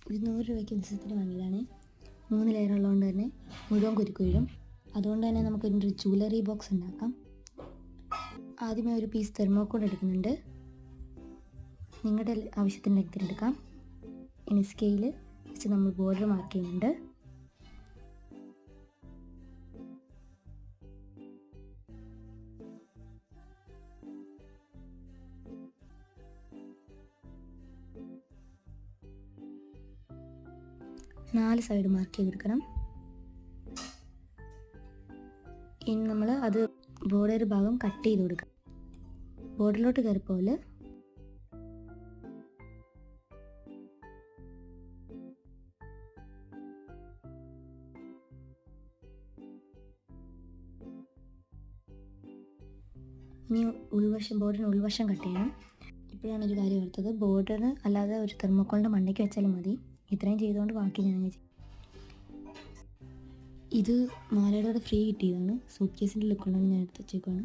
ഇത് 100 രൂപയ്ക്ക് ഉത്സവത്തിന് വാങ്ങിയതാണ്. 3 ലെയർ ഉള്ളതുകൊണ്ട് തന്നെ മുഴുവൻ കുരുക്ക് വീഴും. അതുകൊണ്ട് തന്നെ നമുക്കൊരു ജ്വല്ലറി ബോക്സ് ഉണ്ടാക്കാം. ആദ്യമേ ഒരു പീസ് തെർമോക്കോൾ എടുക്കുന്നുണ്ട്. നിങ്ങളുടെ ആവശ്യത്തിന് എടുക്കാം. ഇനി സ്കെയില് വെച്ച് നമ്മൾ ബോർഡർ മാർക്ക് ചെയ്യുന്നുണ്ട്. നാല് സൈഡ് മാർക്ക് ചെയ്തെടുക്കണം. ഇനി നമ്മൾ അത് ബോർഡർ ഭാഗം കട്ട് ചെയ്ത് കൊടുക്കാം. ബോർഡറിലോട്ട് കയറിപ്പോലെ ഇനി ബോർഡറിന് ഉൾവശം കട്ട് ചെയ്യണം. ഇപ്പോഴാണ് ഒരു കാര്യം ഓർത്തത്, ബോർഡർ അല്ലാതെ ഒരു തെർമോക്കോളിൻ്റെ മണ്ടയ്ക്ക് വെച്ചാലും മതി. ഇത്രയും ചെയ്തുകൊണ്ട് ബാക്കി ഞാൻ ചെയ്യും. ഇത് മാലയുടെ കൂടെ ഫ്രീ കിട്ടിയതാണ്. സൂട്ട് കേസിൻ്റെ ലുക്കുള്ളതാണ് ഞാൻ എടുത്ത് വെച്ചേക്കാണ്.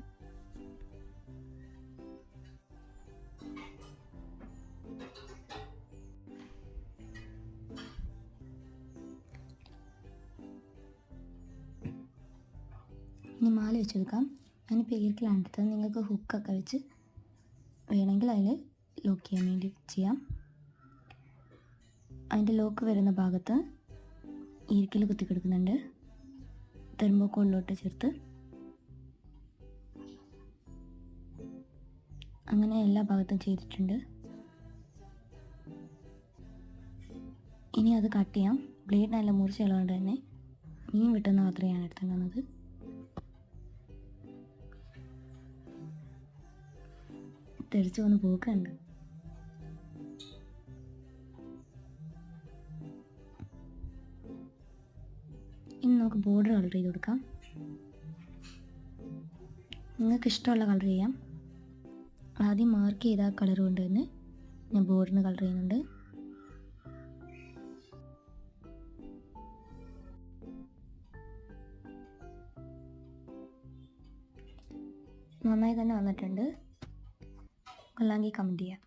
ഇനി മാല വെച്ചെടുക്കാം. അതിന് പേർക്കിലാണ് എടുത്തത്. നിങ്ങൾക്ക് ഹുക്കൊക്കെ വെച്ച് വേണമെങ്കിൽ അതിൽ ലോക്ക് ചെയ്യാൻ വേണ്ടി ചെയ്യാം. അതിൻ്റെ ലോക്ക് വരുന്ന ഭാഗത്ത് ഈർക്കിൽ കുത്തി കൊടുക്കുന്നുണ്ട്, തെർമോക്കോളിലോട്ട് ചേർത്ത്. അങ്ങനെ എല്ലാ ഭാഗത്തും ചെയ്തിട്ടുണ്ട്. ഇനി അത് കട്ട് ചെയ്യാം. ബ്ലേഡ് നല്ല മുറിച്ചുള്ളതുകൊണ്ട് തന്നെ മീൻ വെട്ടുന്ന മാത്രമാണ് എടുത്തിട്ടുള്ളത്. തെറിച്ച് വന്ന് പോക്കുണ്ട്. ഇനി നമുക്ക് ബോർഡർ കളർ ചെയ്ത് കൊടുക്കാം. നിങ്ങൾക്ക് ഇഷ്ടമുള്ള കളർ ചെയ്യാം. ആദ്യം മാർക്ക് ചെയ്ത കളർ കൊണ്ട് തന്നെ ഞാൻ ബോർഡറിന് കളർ ചെയ്യുന്നുണ്ട്. നന്നായി തന്നെ വന്നിട്ടുണ്ട്. കൊള്ളാമെങ്കിൽ കമൻറ്റ് ചെയ്യാം.